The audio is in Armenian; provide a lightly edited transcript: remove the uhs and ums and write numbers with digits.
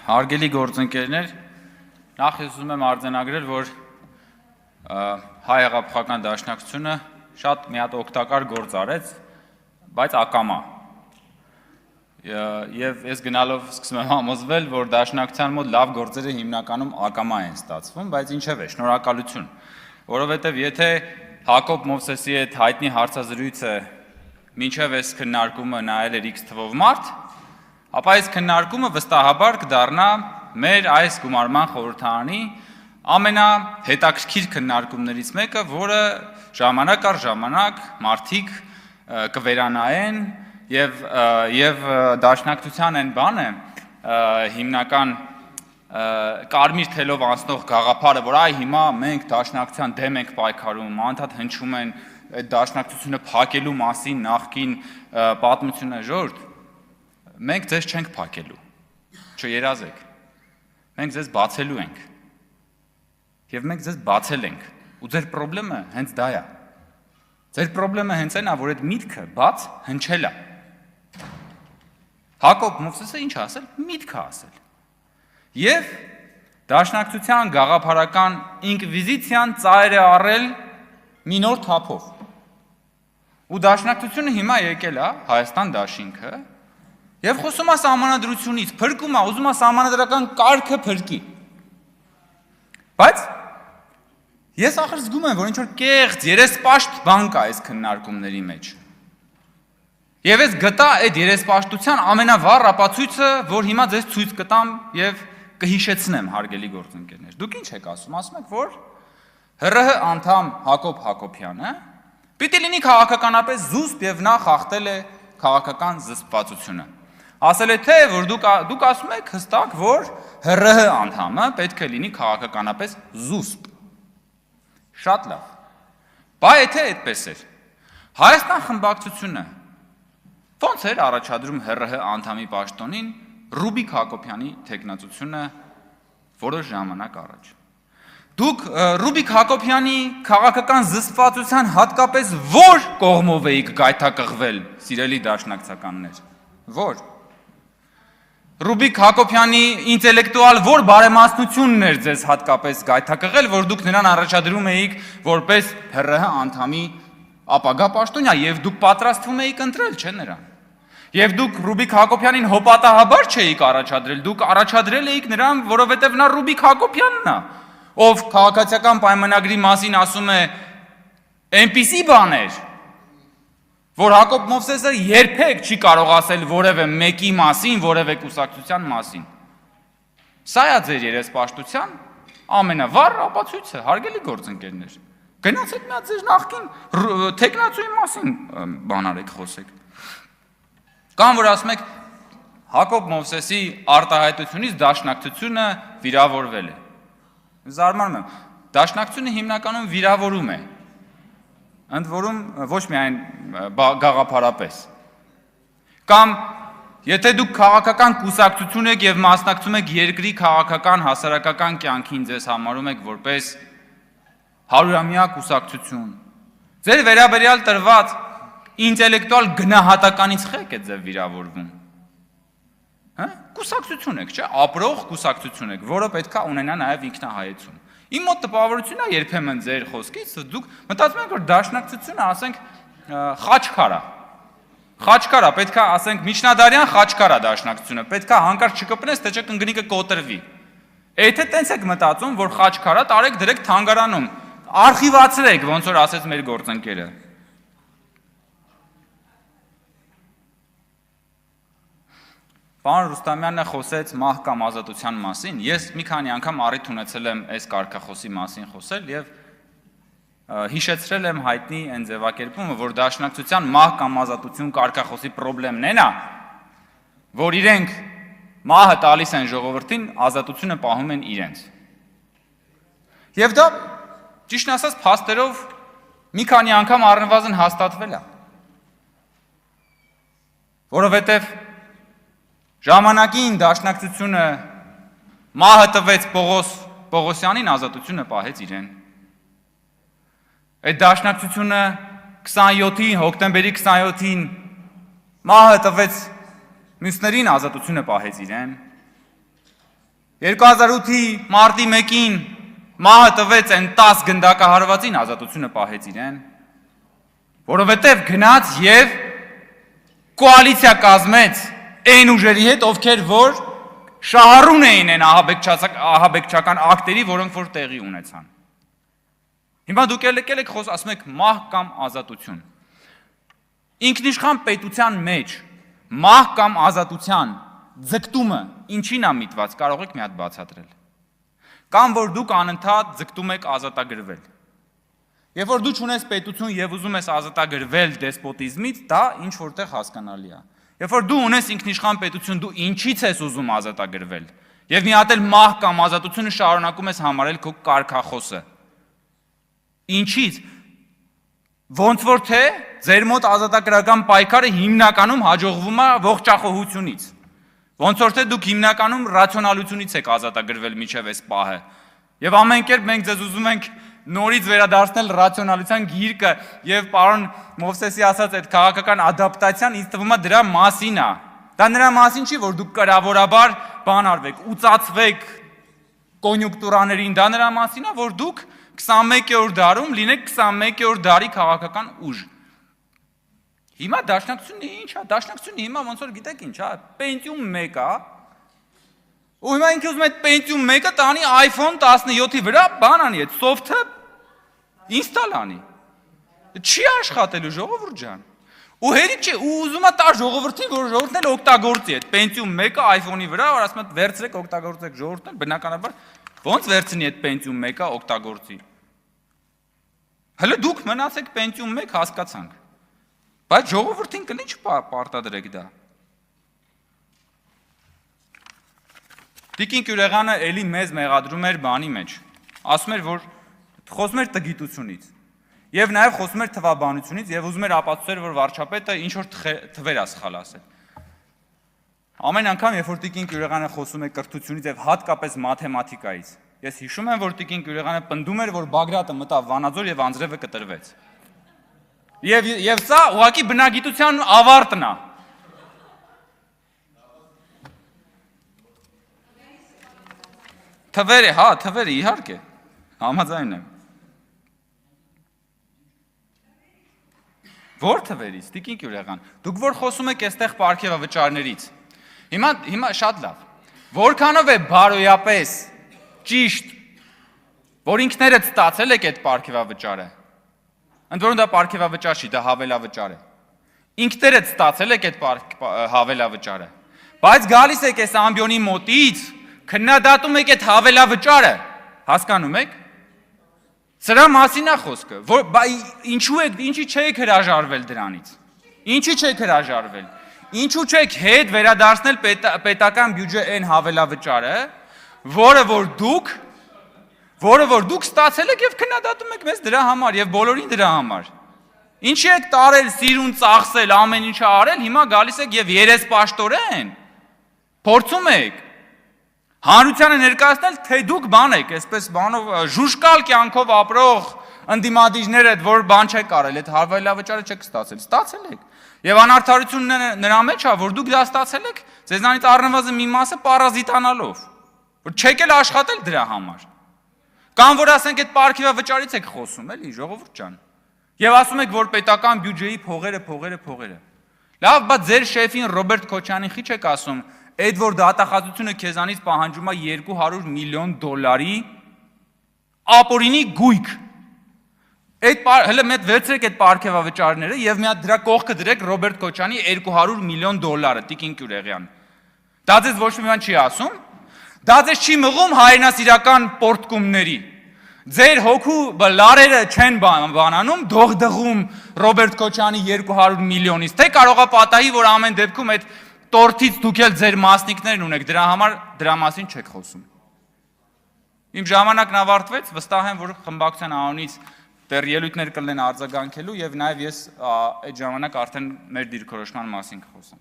Հարգելի գործընկերներ, նախ ես ուզում եմ արձանագրել, որ հայ հեղափոխական դաշնակցությունը շատ մի հատ օգտակար գործ արեց, բայց ակամա։ Եվ ես գնալով սկսում եմ համոզվել, որ դաշնակցության մոտ լավ գործերը հիմնականում ակամա են ստացվում, բայց ինչև է, շնորհակալություն, որովհետև եթե Հակոբ Մովսեսի հետ հայտնի հարցազրույցը մինչև այս քննարկումը նայել էր X թվով մարդ, ապա այս քննարկումը վստահաբար կդառնա մեր այս գումարման խորհրդարանի ամենահետաքրքիր քննարկումներից մեկը, որը ժամանակ առ ժամանակ մարդիկ կվերանայեն եւ դաշնակցության այն բանը հիմնական կարմիր թելով անցնող գաղափարը, որ այ հիմա մենք դաշնակցության դեմ ենք պայքարում, անդադ հնչում են այդ դաշնակցությունը փակելու մասին նախկին պատմությունը ժողովուրդ, մենք ձեզ չենք փակելու, չերազեք, մենք ձեզ բացելու ենք, և մենք ձեզ բացել ենք, ու ձեր պրոբլեմը հենց դա է, ձեր պրոբլեմը հենց այն է, որ այդ միտքը բաց հնչել է, Հակոբ Մովսեսը ինչ ասել, միտքը ասել, և դաշնակցության գաղափարական ինկվիզիցիան ծայր է առել մի նոր թափով, ու դաշնակցությունը հիմա եկել է Հայաստան դաշինքը, և խոսում է սահմանադրությունից, փրկում է, ուզում է սահմանադրական կարգը փրկի։ Բայց ես ախր զգում եմ, որ ինչ-որ կեղծ, երեսպաշտ բան կա այս քննարկումների մեջ։ Եվ ես գտա այդ երեսպաշտության ամենավառ ապացույցը, որ հիմա ձեզ ցույց կտամ և կհիշեցնեմ, հարգելի գործընկերներ։ Դուք ինչ եք ասում, ասում եք, որ ՀՌՀ անդամ Հակոբ Հակոբյանը պիտի լինի քաղաքականապես զուսպ և նա խախտել է քաղաքական զսպվածությունը։ Ասել է թե, որ դուք ասում եք հստակ, որ ՀՌՀ անդամը պետք է լինի քաղաքականապես զուսպ։ Շատ լավ։ Բա եթե այդպես էր, Հայաստան խմբակցությունը ո՞նց էր առաջադրում ՀՌՀ անդամի պաշտոնին Ռուբիկ Հակոբյանի թեկնածությունը որոշ ժամանակ առաջ։ Դուք Ռուբիկ Հակոբյանի քաղաքական զսպվածության հատկապես որ կողմով էիք գայթակղվել, սիրելի դաշնակցականներ, որ Ռուբիկ Հակոբյանի ինտելեկտուալ որ բարեմասնությունն էր ձեզ հատկապես գայթակղել, որ դուք նրան առաջադրում էիք որպես ՀՌՀ անդամի ապագա պաշտոնյա և դուք պատրաստվում էիք ընտրել, չէ նրան։ Եվ դուք Ռուբիկ Հակոբյանին հոպատահաբար չէիք առաջադրել, դուք առաջադրել էիք նրան, որովհետև նա Ռուբիկ Հակոբյանն է, ով քաղաքացիական պայմանագրի մասին ասում է այնպիսի բաներ, որ Հակոբ Մովսեսը երբեք չի կարող ասել որևէ մեկի մասին, որևէ կուսակցության մասին։ Սա է ձեր երեսպաշտության ամենավառ ապացույցը, հարգելի գործընկերներ։ Գնացեք մի հատ ձեր նախկին թեկնածուի մասին բան արեք, խոսեք։ Կամ որ ասում եք Հակոբ Մովսեսի արտահայտությունից դաշնակցությունը վիրավորվել է։ Զարմանում եմ, դաշնակցությունը հիմնականում վիրավորում է, ընդ որում ոչ միայն գաղափարապես։ Կամ եթե դուք քաղաքական կուսակցություն եք և մասնակցում եք երկրի քաղաքական հասարակական կյանքին, ձեզ համարում եք որպես 100-ամյա կուսակցություն, ձեր վերաբերյալ տրված ինտելեկտուալ գնահատականից խեք է ձեզ վիրավորվում։ Կուսակցություն եք, չէ, ապրող կուսակցություն եք, որը պետք է ունենա նաև ինքնահայեցում։ Իմ մոտ տպավորություն է երբեմն ձեր խոսքից, դուք մտածում եք, որ դաշնակցությունը, ասենք, խաչքար է։ Խաչքար է, պետք է ասենք միջնադարյան խաչքար է դաշնակցությունը, պետք է հանկարծ չկպնես, թե չէ կնգնիկը կոտրվի։ Եթե տենց եք մտածում, որ խաչքար է, տարեք դրեք թանգարանում, արխիվացրեք, ոնց որ ասեց մեր գործընկերը։ Պարոն Ռուստամյանը խոսեց մահ կամ ազատության մասին, ես մի քանի անգամ առիթ ունեցել եմ այս կարգախոսի մասին խոսել և հիշեցրել եմ հայտնի այն ձևակերպումը, որ դաշնակցության մահ կամ ազատություն կարգախոսի պրոբլեմն այն է, որ իրենք մահը տալիս են ժողովրդին, ազատությունը պահում են իրենց։ Եվ դա, ճիշտն ասած, փաստերով մի քանի անգամ առնվազն հաստատվել է, որովհետև ժամանակին դաշնակցությունը մահը տվեց Պողոսյանին, ազատությունը պահեց իրեն։ Այդ դաշնակցությունը 27-ին, հոկտեմբերի 27-ին մահը տվեց մյուսներին, ազատությունը պահեց իրեն։ 2008-ի մարտի 1-ին մահը տվեց այն 10 գնդակահարվածին, ազատությունը պահեց իրեն, որովհետև գնաց եւ կոալիցիա կազմեց այն ուժերի հետ, ովքեր որ շահառուն էին այն ահաբեկչական ակտերի, որոնք որ տեղի ունեցան։ Հիմա դուք եկել եք ասում եք մահ կամ ազատություն։ Ինքնիշխան պետության մեջ մահ կամ ազատության ձգտումը ինչին է միտված, կարող եք մի հատ բացատրել։ Կամ որ դուք անընդհատ ձգտում եք ազատագրվել։ Երբ որ դու չունես պետություն եւ ուզում ես ազատագրվել դեսպոտիզմից, դա ինչ որտեղ հասկանալի է։ Երբ որ դու ունես ինքնիշխան պետություն, դու ինչից ես ուզում ազատագրվել։ Եվ մի հատ էլ մահ կամ ազատությունը շարունակում ես համարել քո կարգախոսը։ Ինչից։ Ոնց որ թե ձեր մոտ ազատագրական պայքարը հիմնականում հաջողվում է ողջախոհությունից։ Ոնց որ թե դուք հիմնականում ռացիոնալությունից եք ազատագրվել միջև այս պահը։ Եվ ամեն կերպ մենք ձեզ ուզում ենք նորից վերադարձնել ռացիոնալության գիրկը եւ պարոն Մովսեսի ասած այդ քաղաքական ադապտացիան ինձ թվում է դրա մասին է։ Դա նրա մասին չի, որ դուք կրավորաբար բան արվեք, ուծացվեք կոնյունկտուրաներին, դա նրա մասին է, որ դուք 21-րդ դարում լինեք 21-րդ դարի քաղաքական ուժ։ Հիմա դաշնակցությունը ինչ է, դաշնակցությունը հիմա ոնց որ գիտեք ինչ է, Pentium 1 է։ Ու հիմա ինքը ուզում է Pentium 1-ը տանի iPhone 17-ի վրա բան անի, այդ soft-ը ինստալ անի։ Չի աշխատելու ժողովուրդ ջան։ Ու հերիք չէ, ու ուզում է տա ժողովրդին, որ ժողովուրդն էլ օգտագործի այդ Pentium 1-ը iPhone-ի վրա, որ ասում է վերցրեք օգտագործեք ժողովուրդն, բնականաբար ոնց վերցնի այդ Pentium 1-ը օգտագործի։ Հələ դուք մնացեք Pentium 1 հասկացանք։ Բայց ժողովրդին կլինչ պարտադրեք դա։ Տիկին Կյուրեղյանը էլի մեզ մեղադրում էր բանի մեջ, ասում էր, որ խոսում էր տգիտությունից, և նաև խոսում էր թվաբանությունից, և ուզում էր ապացուցել, որ վարչապետը ինչ-որ թվեր է սխալ ասել։ Ամեն անգամ, երբ որ Տիկին Կյուրեղյանը խոսում է կրթությունից և հատկապես մաթեմատիկայից, ես հիշում եմ, որ Տիկին Կյուրեղյանը պնդում էր, որ Բագրատը մտավ Վանաձոր և անձրևը կտրվեց։ Եվ սա ուղղակի բնագիտության ավարտն է։ Թվերը, հա, թվերը, իհարկե, համաձայն եմ։ Որ թվերից, Տիկին Կյուրեղյան, դուք որ խոսում եք այստեղ պարգևավճարներից, հիմա շատ լավ, որքանով է բարոյապես ճիշտ, որ ինքներդ ստացել եք այդ պարգևավճարը, ընդ որում դա պարգևավճար չի, դա հավելավճար է, ինքներդ ստացել եք այդ հավելավճարը, բայց գալիս եք այս ամբյոնի մոտից, քննադատում եք այդ հավելավճարը, հասկանում եք, սրա մասին է խոսքը, ինչի չեք հրաժարվել դրանից, ինչի չեք հրաժարվել, ինչու չեք հետ վերադարձնել պետական բյուջե այն հավելավճարը, որը որ դուք ստացել եք և քննադատում եք մեզ դրա համար և բոլորին դրա համար, ինչի եք տարել, սիրուն, ծախսել, ամեն ինչը արել, հիմա գալիս եք և երեսպաշտորեն, փորձում եք, հանրությանը ներկայացնել, թե դուք բան եք, այսպես բանով ժուշկալ կյանքով ապրող ընդդիմադիրներ եք, որ բան չեք արել, այդ հավելավճարը չեք ստացել, ստացել եք։ Եվ անարդարությունն նրա մեջ է, որ դուք դա ստացել եք, ձեզանից առնվազն մի մասը պարազիտանալով, որ չեք էլ աշխատել դրա համար։ Կամ որ ասենք այդ պարգևավճարից եք խոսում, էլի, ժողովուրդ ջան։ Եվ ասում եք, որ պետական բյուջեի փողերը։ Լավ, բայց ձեր շեֆին Ռոբերտ Քոչյանին խի չեք ասում, այդ որ դատախազությունը քեզանից պահանջում է $200 միլիոն ապօրինի գույք։ Հələ մեկ վերցրեք այդ պարգևավճարները եւ մի հատ դրա կողքը դրեք Ռոբերտ Քոչյանի $200 միլիոն, Տիկին Կյուրեղյան։ Դա ձեզ ոչ մի բան չի ասում։ Դա ձեզ չի մղում հայրենասիրական պորտկումների։ Ձեր հոգու լարերը չեն բանանում, դողդղում Ռոբերտ Քոչյանի $200 միլիոնից, թե կարողա պատահի, որ ամեն դեպքում այդ տորթից դուք էլ ձեր մասնիկներն ունեք, դրա համար դրա մասին չեք խոսում։ Իմ ժամանակն ավարտվեց, վստահ եմ, որ խմբակցության անունից դեռ ելույթներ կլինեն արձագանքելու եւ նաեւ ես այդ ժամանակ արդեն մեր դիրքորոշման մասին կխոսեմ։